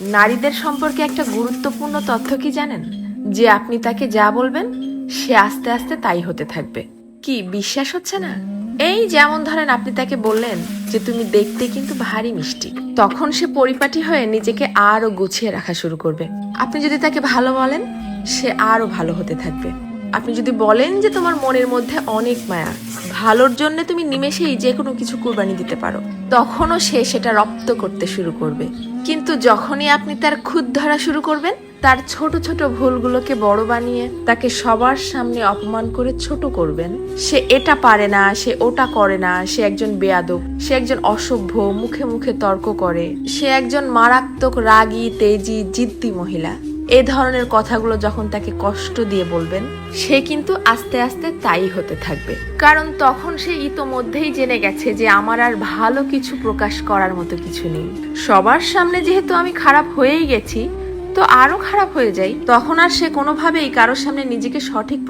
নারীদের সম্পর্কে একটা গুরুত্বপূর্ণ তথ্য কি জানেন? যে আপনি তাকে যা বলবেন সে আস্তে আস্তে তাই হতে থাকবে। কি বিশ্বাস হচ্ছে না? এই যেমন ধরেন আপনি তাকে বললেন যে তুমি দেখতে কিন্তু ভারী মিষ্টি, তখন সে পরিপাটি হয়ে নিজেকে আরো গুছিয়ে রাখা শুরু করবে। আপনি যদি তাকে ভালো বলেন সে আরো ভালো হতে থাকবে। আপনি যদি বলেন যে তোমার মনের মধ্যে অনেক মায়া, ভালোর জন্য তুমি নিমেষেই যে কোনো কিছু কুরবানি দিতে পারো, তখনও সে সেটা রপ্ত করতে শুরু করবে। কিন্তু যখনই আপনি তার খুঁত ধরা শুরু করবেন, তার ছোট ছোট ভুলগুলোকে বড় বানিয়ে তাকে সবার সামনে অপমান করে ছোট করবেন, সে এটা পারে না, সে ওটা করে না, সে একজন বেয়াদব, সে একজন অসভ্য, মুখে মুখে তর্ক করে, সে একজন মারাত্মক রাগী, তেজি, জিদ্দি মহিলা, এ ধরনের কথাগুলো যখন তাকে কষ্ট দিয়ে বলবেন, সে কিন্তু আস্তে আস্তে তাই হতে থাকবে। কারণ তখন সে ইতোমধ্যেই জেনে গেছে যে আমার আর ভালো কিছু প্রকাশ করার মতো কিছু নেই। সবার সামনে যেহেতু আমি খারাপ হয়েই গেছি, তো আরো খারাপ হয়ে যাই, তখন আর সে কোনোভাবেই কারোর সামনে নিজেকে সঠিক